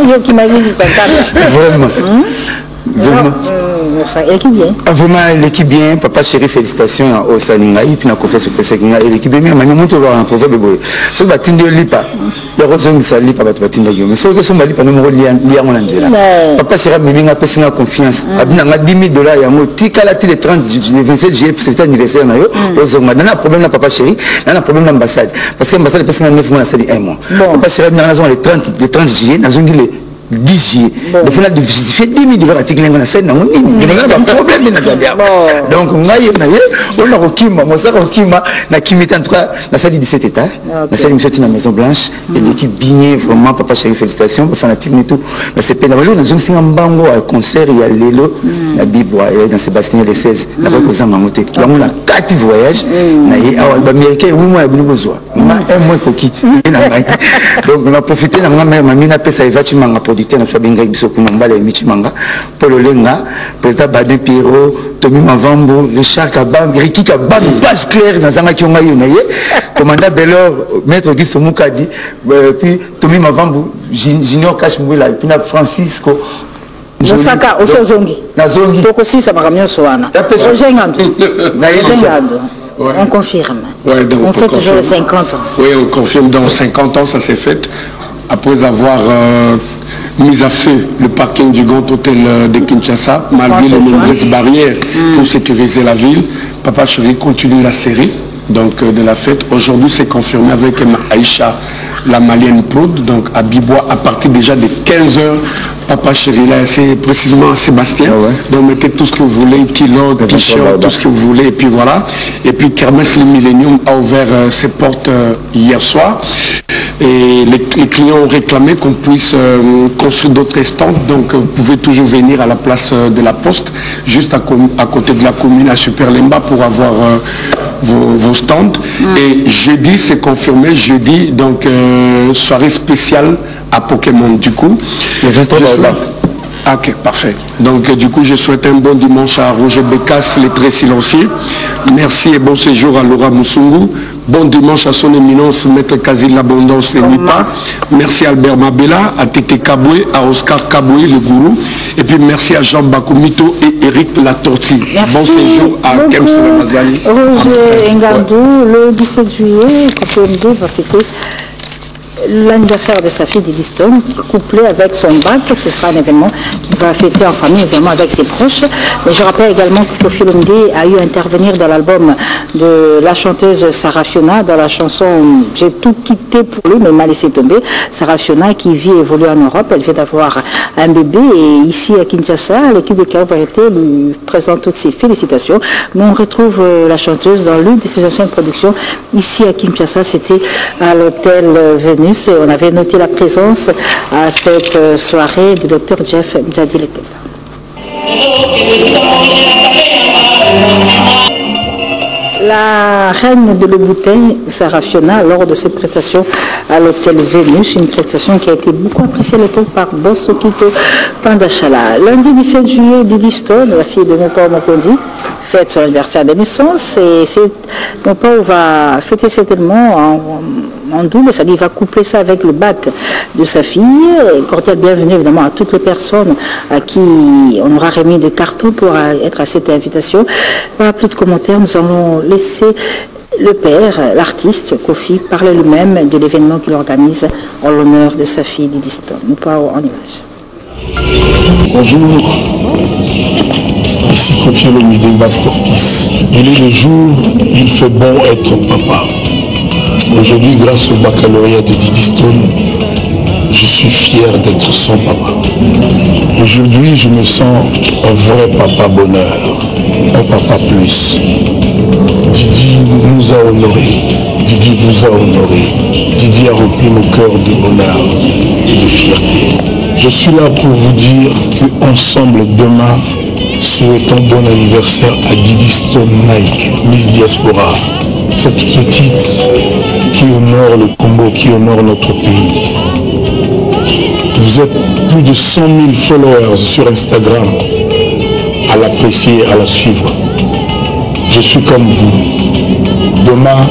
Yo qui m'a dit 50 ans. Vraiment. Vraiment. L'équipe bien. Vraiment, l'équipe bien. Papa chéri, félicitations au Saningaï. Puis, on a confiance au Pessekinga. Et l'équipe bien. Mais on va un proverbe. Ce que tu as lipa. Il y a d'autres qui lipa. Mais ce que tu as lipa, nous avons papa chéri, mais on a confiance. On a 10 000 $. Il y a un tika là, le 30, le 27 juillet, c'est l'anniversaire. On a un problème là, papa chéri. On a un problème l'ambassade. Parce que l'ambassade, est 9 mois, ça dit 1 mois. Papa chéri, on a le 30 juillet. Nous avons 10 juillet. Le final de justifier 10 000 $. Article dans la scène, on a un problème. Donc, on a Rokima, on a Rokima, na Kimita en tout cas, la salle 17 états, la salle de la Maison Blanche, et l'équipe bien, vraiment, papa chéri, félicitations, fanatique et tout. C'est pas on a un bango à concert, il y a Lélo, la Bible, et dans Sébastien les 16, la représentant Mamoté. Il y a 4 voyages, américain, 8 mois, il y a besoin. Un mois coquille. Donc, on a profité, ma mère m'a mis la paix, ça y va, tu m'as producteur, notre bien grec, Bissoko Mamba, les Michimanga, Paul Olenga, président Badé Pierrot, Tommy Mavambo, Richard Kabam, Ricky Kabam, page claire dans un qui ont eu, commandant Bellor, maître Auguste Moukadi, puis Tommy Mavambo, Junior Kashmouila, et puis Francisco. Moussaka, au Zongi. Nazongi. Donc aussi, ça m'a ramené sur Anna. On confirme. Ouais, donc on fait toujours les 50 ans. Oui, on confirme dans 50 ans, ça s'est fait. Après avoir mis à feu le parking du Grand Hôtel de Kinshasa, malgré les nombreuses barrières pour sécuriser la ville, Papa Chéri continue la série donc, de la fête. Aujourd'hui, c'est confirmé avec Aïcha, la Malienne Prod, donc à Bibois, à partir déjà de 15h. Papa Chéri, là, c'est précisément à Sébastien. Donc, mettez tout ce que vous voulez, kilo, t-shirt, tout ce que vous voulez, et puis voilà. Et puis, Kermesse le Millennium a ouvert ses portes hier soir. Et les clients ont réclamé qu'on puisse construire d'autres stands. Donc, vous pouvez toujours venir à la place de la Poste, juste à côté de la commune à Superlemba pour avoir vos stands. Et jeudi, c'est confirmé, jeudi, donc, soirée spéciale à Pokémon. Du coup, le 23 Baobab. Ok, parfait. Donc du coup, je souhaite un bon dimanche à Roger Bécasse, les très silencieux. Merci et bon séjour à Laura Moussoungou. Bon dimanche à son éminence, Maître Kazi l'Abondance et Nipa. Merci à Albert Mabela, à Tété Kaboué, à Oscar Kaboué, le gourou. Et puis merci à Jean Bakoumito et Eric Latorti. Bon séjour à Kems Ramazani. Roger Ngandou, le 17 juillet, KPMG va fêter l'anniversaire de sa fille Didiston, couplé avec son bac. Ce sera un événement qu'il va fêter en famille, également avec ses proches. Mais je rappelle également que Kofi Olomide a eu à intervenir dans l'album de la chanteuse Sarah Fiona, dans la chanson « J'ai tout quitté pour lui, mais m'a laissé tomber ». Sarah Fiona, qui vit et évolue en Europe, elle vient d'avoir un bébé. Et ici à Kinshasa, l'équipe de Carreau Variété lui présente toutes ses félicitations. Mais on retrouve la chanteuse dans l'une de ses anciennes productions. Ici à Kinshasa, c'était à l'hôtel Vénus. Et on avait noté la présence à cette soirée du Dr Jeff Mjadileke. La reine de Louboutin, Sarah Fiona, lors de cette prestation à l'hôtel Vénus, une prestation qui a été beaucoup appréciée à l'époque par Boss Okito Pandachala. Lundi 17 juillet, Didi Stone, la fille de Moko Mokondi, fête son anniversaire de naissance, et Moko va fêter certainement en double, c'est-à-dire il va coupler ça avec le bac de sa fille. Cordial bienvenue évidemment à toutes les personnes à qui on aura remis des cartons pour être à cette invitation. Pas plus de commentaires, nous allons laisser le père, l'artiste Kofi, parler lui-même de l'événement qu'il organise en l'honneur de sa fille Didi Stone. Nous parlons en image. Bonjour, ici Kofi Olomide Masterpiece. Il est le jour où il fait bon être papa. Aujourd'hui, grâce au baccalauréat de Didi Stone, je suis fier d'être son papa. Aujourd'hui, je me sens un vrai papa bonheur, un papa plus. Didi nous a honorés, Didi vous a honorés, Didi a rempli nos cœurs de bonheur et de fierté. Je suis là pour vous dire qu'ensemble demain, souhaitons bon anniversaire à Didi Stone Nike, Miss Diaspora, cette petite qui honore le Congo, qui honore notre pays. Vous êtes plus de 100 000 followers sur Instagram à l'apprécier, à la suivre. Je suis comme vous. Demain,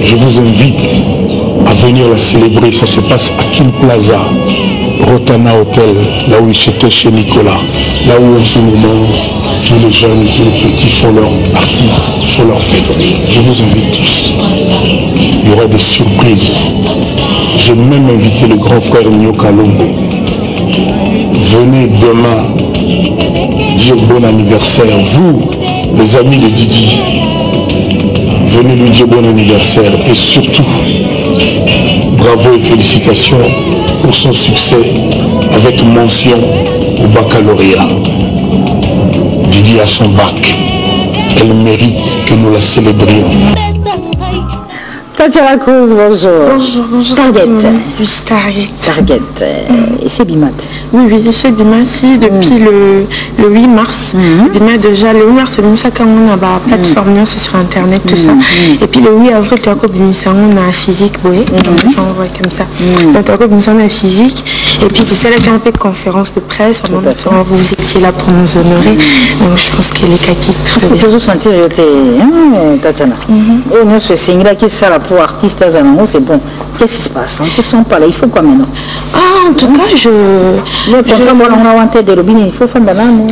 je vous invite à venir la célébrer. Ça se passe à Kin Plaza, Rotana Hotel, là où j'étais chez Nicolas, là où en ce moment tous les jeunes, tous les petits font leur partie, font leur fête. Je vous invite tous. Il y aura des surprises. J'ai même invité le grand frère Nyoka Lombo. Venez demain dire bon anniversaire. Vous, les amis de Didi, venez lui dire bon anniversaire. Et surtout, bravo et félicitations pour son succès avec mention au baccalauréat. Didi a son bac. Elle mérite que nous la célébrions. Katia Lacruz, bonjour. Bonjour, bonjour. Target. Oui, Target. Target. Et c'est Bimat. Oui, c'est Bimat depuis le 8 mars. Bimat déjà, le 8 mars, c'est ça quand on a la plateforme sur Internet, tout ça. Et puis le 8 avril, tu as on a physique, oui. J'envoie comme ça. Donc tu as on a physique. Et puis tu sais, là, tu as un peu de conférence de presse. Vous étiez là pour nous honorer. Donc je pense que les cas qui très bien. Toujours sentir, Tatiana. Et nous, c'est Singla qui ça là. Pour artistes à Zanango, c'est bon. Qu'est-ce qui se passe? On ne te sent pas là, il faut quoi maintenant? Ah, en tout cas, il faut faire de la non.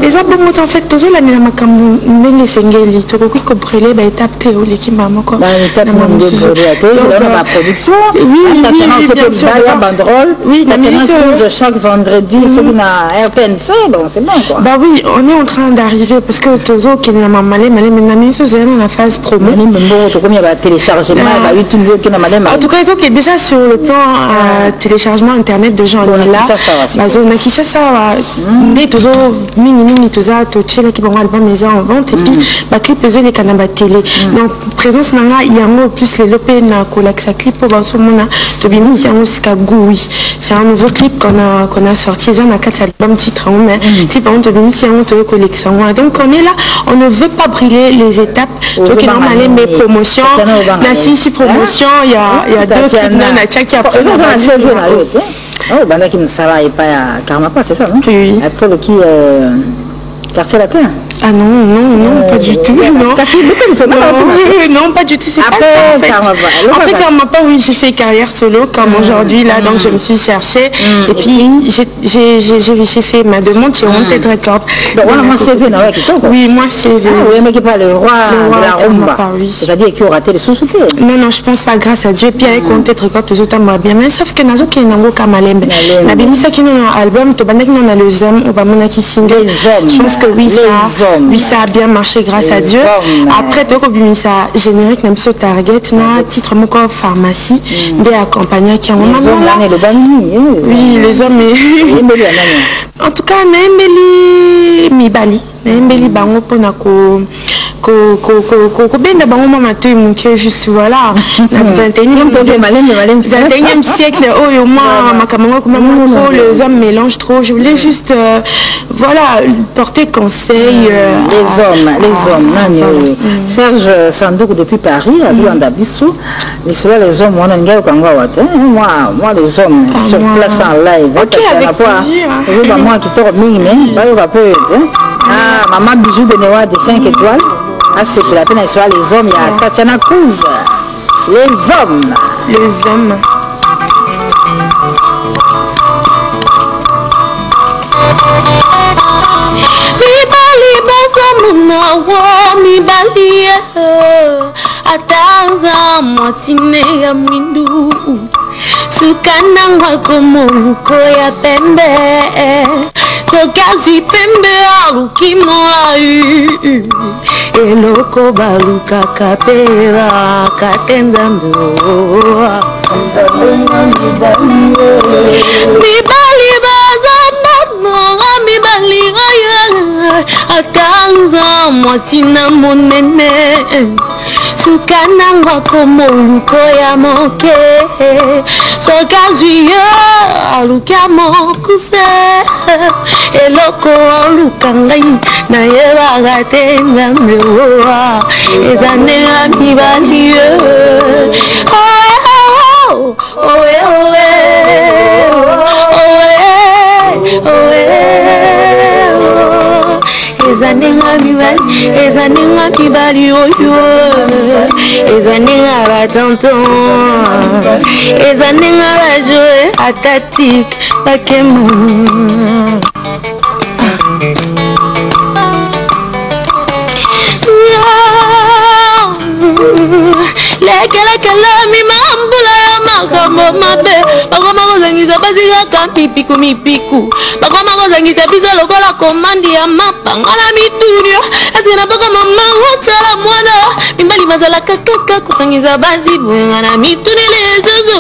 Les abonnés, en fait, toujours la nina makambu ndenge sengeli. Tu peux comprendre les étapes théo l'équipe maman quoi. L'étape de la production. Oui, bien sûr. Oui, chaque vendredi sur la RPNC, donc c'est bon quoi. Bah oui, on est en train d'arriver parce que toujours qu'il y a malé maintenant c'est dans la phase promo. En tout cas, ils ont déjà sur le plan téléchargement internet de gens là. On a Kinshasa, toujours mini tout ça, tout ça qui vont album les en vente et puis bah clip les canaux télé. Donc présence nanga il y a plus les lopé na collaxa clip pour ce moment to bien il y a aussi oui. C'est un nouveau clip qu'on a sorti ça na 4 albums titre mais clip on te bien si on te collection. Donc on est là, on ne veut pas brûler les étapes. Donc normalement mes promotions, la si promotion émission, il y a deux trucs qui après. Oh, banda qui me savait pas à Karmapa, c'est ça, non? Oui. Après le qui quartier latin. Ah non, pas du tout. Non, pas du tout. C'est après Karmapa. Après Karmapa, oui, j'ai fait carrière solo comme aujourd'hui là, donc je me suis cherchée et puis j'ai fait ma demande chez Wanted Records. Moi CV, non? Oui, moi CV. Oui, mais qui parle le roi de la rumba. C'est-à-dire qu'il aura été sous-souté. Non, je pense pas, grâce à Dieu. Puis avec Wanted Records, tout ça moi bien. Mais sauf que nazo qui est nango kamalembe. La bimisa qui nous a album, to bandak nous a les hommes, au bamona qui single. Je pense que oui, ça a bien marché grâce à Dieu. Après, tu as ça générique, même sur Target, na titre mon corps pharmacie, des accompagnants qui ont oui, les hommes. En tout cas, Naembeli Mibali, Naembeli Bango Ponako. Benda bango mama tu munke juste voilà na 21e siècle oh moi makamango comme trop les hommes mélangent trop je voulais juste voilà porter conseil les hommes Serge Sandouk depuis Paris azolanda biso les hommes on a ngalo kangwa wate moi les hommes sur place en live OK avec plaisir moi qui tord mingi mais ba yo peu ah maman bijou de Newa de 5 étoiles. Ah, c'est pour la peine de soir les hommes, il y a Tatiana Cruz. Les hommes. Mibali bazamuna wo mibali ataza mwasine ya mwindu sukanangwa komuluko ya pembe sokazi pembe aluki moayu eloko baluka kapera katenzambo mibali bazamuna mibali atanza mwasina monene sukanangwa komoluko ya moke sokazuyo aluka mokuse eloko aluka ngai nayebaka te nzambeoa ezanela mibali ezanenga mibali oyo ezanenga batonton ezanenga bajoe atatik bakemo lekelekele mimambula ya makambo mabe bakoma kozangisa basikaka mipiku bakoma kozangisa biso lokola komandi ya mapanga na mitunio esi na boko mama otala mwana mimbali bazalaka kaka kozangisa basi bwenga na mitunile ezozo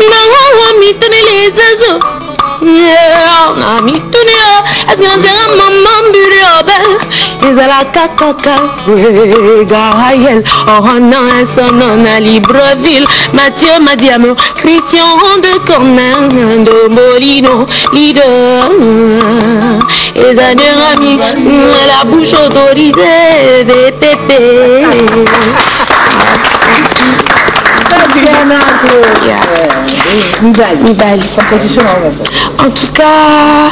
nangawa mitunile ezozo na mitunio esi na nzenga mama mbiri obel ezalaka kaka Gaël Orana Sono na Libreville Mathieu Madiamo Christian de Cornin de Molino leader les années amis la bouche autorisée des pépés Mibali. En tout cas,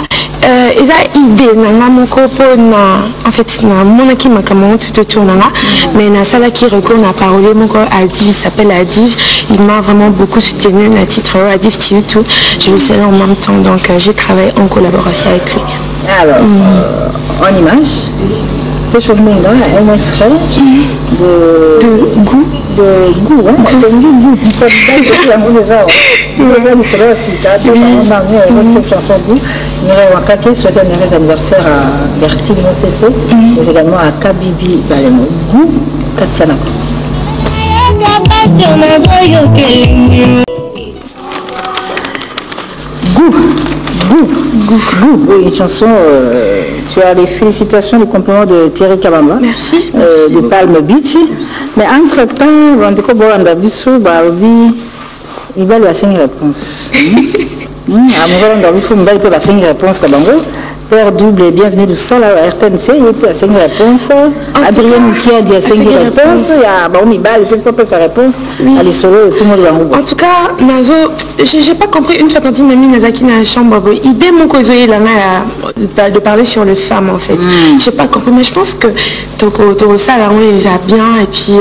ils ont idée nanga moko na en fait na mona ki makamon tout autour nanga mais na sala qui recourt na parole moko Adiv, il s'appelle Adiv, il m'a vraiment beaucoup soutenu na titre Adiv TV tout, je le sais en même temps donc j'ai travaillé en collaboration avec lui. Alors en image un extrait de goût souhaite un heureux anniversaire à Bertille Mossessé mais également à Kabibi Balemo Goût Katiana Cruz. Oui, une chanson, tu as les félicitations, les compliments de Thierry Kabamba. Merci. De Palm Beach. Mais entre-temps, Vandeko Boanda Bissou, il va lui avoir une réponse. À mon il faut me faire une réponse à Bango. Père double, bienvenue au sol à RTNC. Et puis à 5 réponses. Adrien Moukia dit à 5 réponses. Il y a Baoumi Bal, il peut pas sa réponse. Allez, solo, tout le monde va. En tout cas, Nazo, j'ai pas compris une fois quand il m'a mis Nazaki dans la chambre. Idée, mon cousin, il en a de parler sur les femmes en fait. J'ai pas compris, mais je pense que Toko ça, là, on les a bien. Et puis,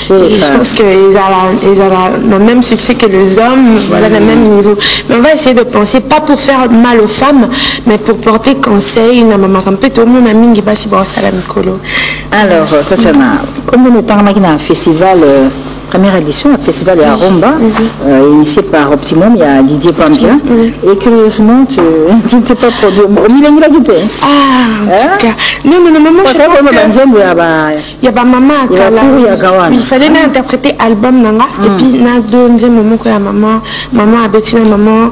je pense qu'ils ont le même succès que les hommes, voilà, le même niveau. Mais on va essayer de penser, pas pour faire mal aux femmes, mais pour porter conseil. Un peu tout le monde a mis qui passe par ça, la Mikolo. Alors, ça, combien de temps on a un festival? Première édition, un festival à Romba, initié par Optimum, il y a Didier Pampia. Et curieusement, tu n'étais pas produit. Il a quitté. Ah, en tout cas. Non, maman, je pense que... Il y a maman à Kala. Il fallait interpréter album Nanga. Et puis, il y a deux moments que maman a Bettina, maman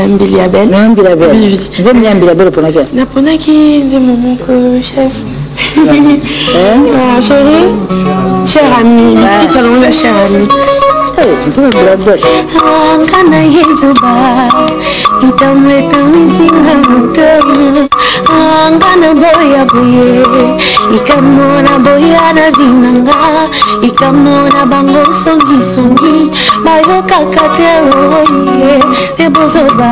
Mbiliabel. Non, Mbiliabel. Oui. J'aime bien Mbiliabel pour laquelle. Il y a pour laquelle, des moments que chef. Chérie, cher ami, petit talon de cher ami. Angana yezuba, itamleta mizinga mutama. Angana boya boye, ikamona boya na vinanga, ikamona bango songi songi, bayo kakate oye, te bozoba.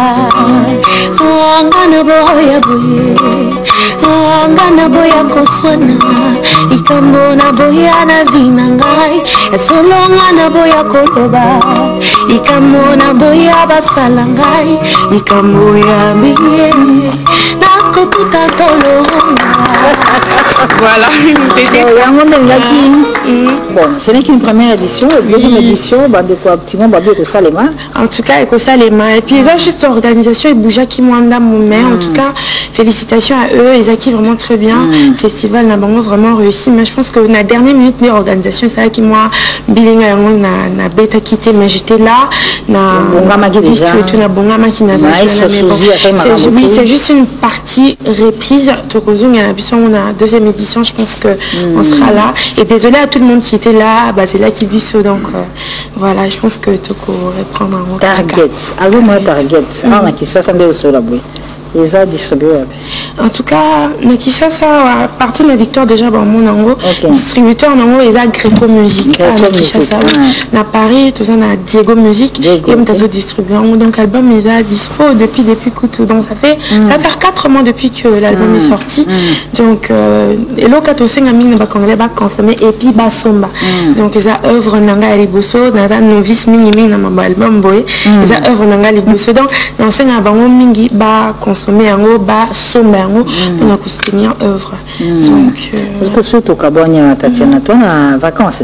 Angana boya boye, angana boya koswana, ikamona boya na vinanga, esolonga na boya koloba, ikamona boya basalangai, ikamoya miye, nakokuta tolonga. Voilà. Bon, ce n'est qu'une première édition. La deuxième édition, de quoi optimum, Salema. En tout cas, Eko Salema. Et puis, ils ont juste organisation et Bouja Kimwanda Moumé. En tout cas, félicitations à eux. Ils acquis vraiment très bien. Le festival n'a vraiment réussi. Mais je pense que la dernière minute de l'organisation, c'est là que moi, Bilinga, n'a bêta quitté, mais j'étais là. Oui, c'est juste une partie reprise. On a deuxième édition, je pense qu'on sera là. Et désolé à tout le monde qui était là, c'est là qui vit ce. Donc voilà, je pense que Toko reprendre un Target. Alors moi, Target. On a qui ça, ça me dit la bouille. Les a distribués. En tout cas, Nakishasa, partout la victoire déjà dans mon ango, distributeur en ango, ils ont Greco Musique. Nakishasa, na Paris, tout ça, na Diego Musique, et on a distribué. Donc l'album ils a dispo depuis Coutou. Donc ça fait 4 mois depuis que l'album est sorti. Donc et là quand on sait amine ba congolais ba consommer et puis ba somba. Donc ils a œuvre nanga liboso, na novice mingi na ma album boy. Ils a œuvre nanga liboso. Donc on sait na bango mingi ba consommer yango ba somba yango pour soutenir œuvre. Donc parce que surtout Kabonia Tatiana toi en vacances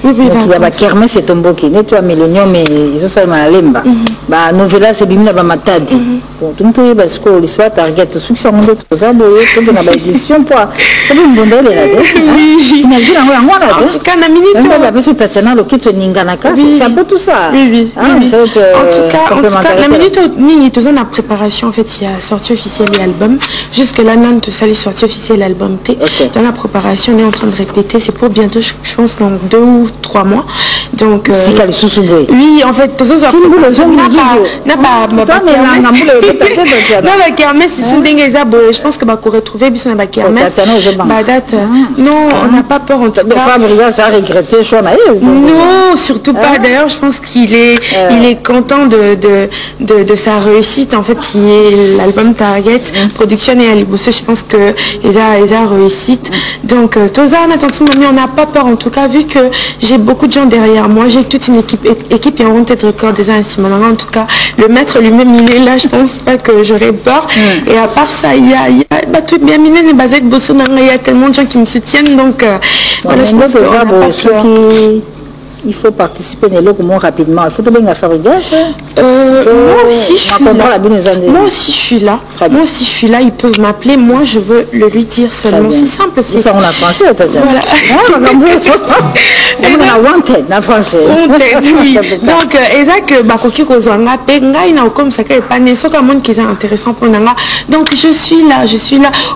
oui, donc il y a ba kermesse c'est tomboki ne toi millénium mais ils ont ça ma lemba ba novela c'est bimina ba matadi bon tout le monde parce que l'histoire Target tout ce monde tout ça boye tout na ba édition pour une bonne là en tout cas na minute on va sur Tatiana le kit ninganaka c'est un peu tout ça oui en tout cas la minute ni tout ça na préparation en fait il y a sortie officielle de l'album jusque là non tout ça les sorties officielles de l'album dans la préparation on est en train de répéter c'est pour bientôt je pense dans 2 ou 3 mois donc oui en fait tout ça n'a pas je pense que qu'on retrouver bis na ba kermesse date non on n'a pas peur en tout cas ça regretter non surtout pas d'ailleurs je pense qu'il est content de sa réussite en fait qui est l'album Target production et Alibosso je pense que ils a réussite donc tout ça on n'a pas peur en tout cas vu que j'ai beaucoup de gens derrière moi j'ai toute une équipe et on peut-être record des instruments en tout cas le maître lui-même il est là je pense pas que j'aurais peur et à part ça il y a tout bien miné les bases de Bosso il y a tellement de gens qui me soutiennent donc voilà je pense que il faut participer à l'éloquement rapidement. Il faut bien faire une gaz. Moi aussi je suis là. Moi aussi je suis là. Ils peuvent m'appeler. Moi je veux le lui dire seulement. C'est simple. C'est ça on a pensé. Voilà. wanted en français. Oui. Donc Isaac bakoki kozwanga pe ngai na comme ça que pas ne soka monde qui est intéressant pour nanga. Donc je suis là.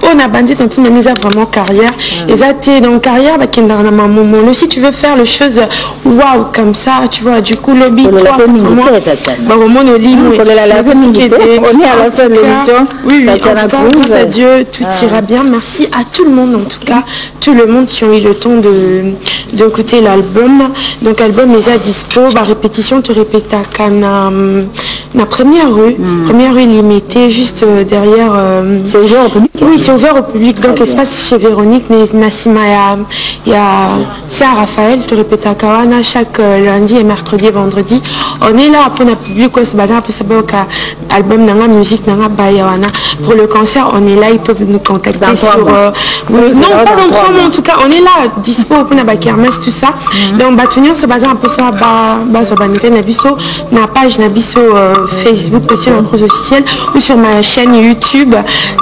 On a bandit dans une mise vraiment carrière. Exact donc carrière ba kenda na maman. Si tu veux faire les choses waouh comme ça, tu vois du coup lobby toi moi ba moment on est à la fin de l'émission. Oui, grâce à Dieu, tout ira bien. Merci à tout le monde, en tout cas, tout le monde qui ont eu le temps d'écouter l'album. Donc, l'album est à dispo. La répétition, tu répètes à la première rue limitée, juste derrière. C'est ouvert au public? Oui, c'est ouvert au public. Donc, espace chez Véronique, Nassima, il y a Sia Raphaël, tu répètes à Kawana chaque lundi et mercredi et vendredi. On est là pour notre public, c'est basé un peu sur l'album, la musique, pour le concert, on est là, ils peuvent nous contacter sur... non, pas dans 3 mois en tout cas, on est là, dispo pour la kermesse, tout ça. Donc, Batunir se base un peu ça, sur la page Nabiso Facebook, Tatiana Cruz officielle, ou sur ma chaîne YouTube.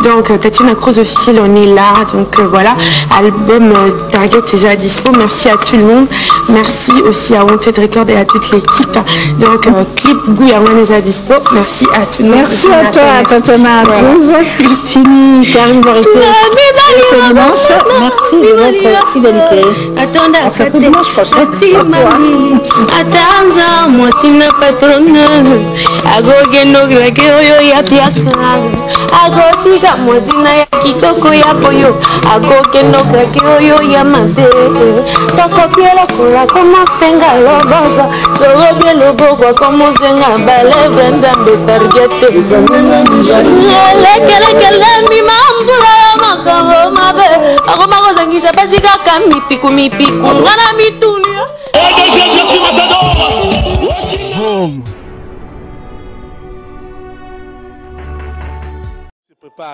Donc, Tatiana Cruz officielle, on est là. Donc, voilà, album Target est à dispo. Merci à tout le monde. Merci aussi à Wanted Record et à toute l'équipe. Donc, clip Gouyaman est à dispo. Merci à tout le monde. Merci à toi, Tatiana Cruz. Fini, Karim Varieté. Ce dimanche. Merci de votre fidélité. On se retrouve dimanche prochain. Atanza mwasina patrona agogenograke oyo ya piaka agotika mwazina ya kitoko ya poyo agogenograke oyo ya mande sokopiela kola koma penga loboga lobye lobogwa como zenga balevre ndambe targete lekele mi mambula ya makamo mabe agoma kozangisa basika kamipiku ngana mituni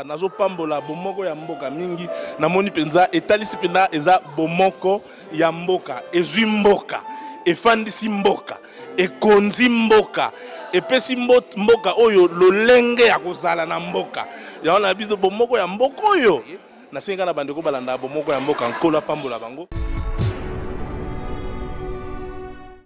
nazo pambola bomoko ya mboka mingi namoni penza etalisi pena eza bomoko ya mboka ezwi mboka efandisi mboka ekonzi mboka epesi mboka oyo lolenge ya kozala na mboka yaona biso bomoko ya mboka oyo nasenga na bandeko balanda bomoko ya mboka nkolo pambola bango.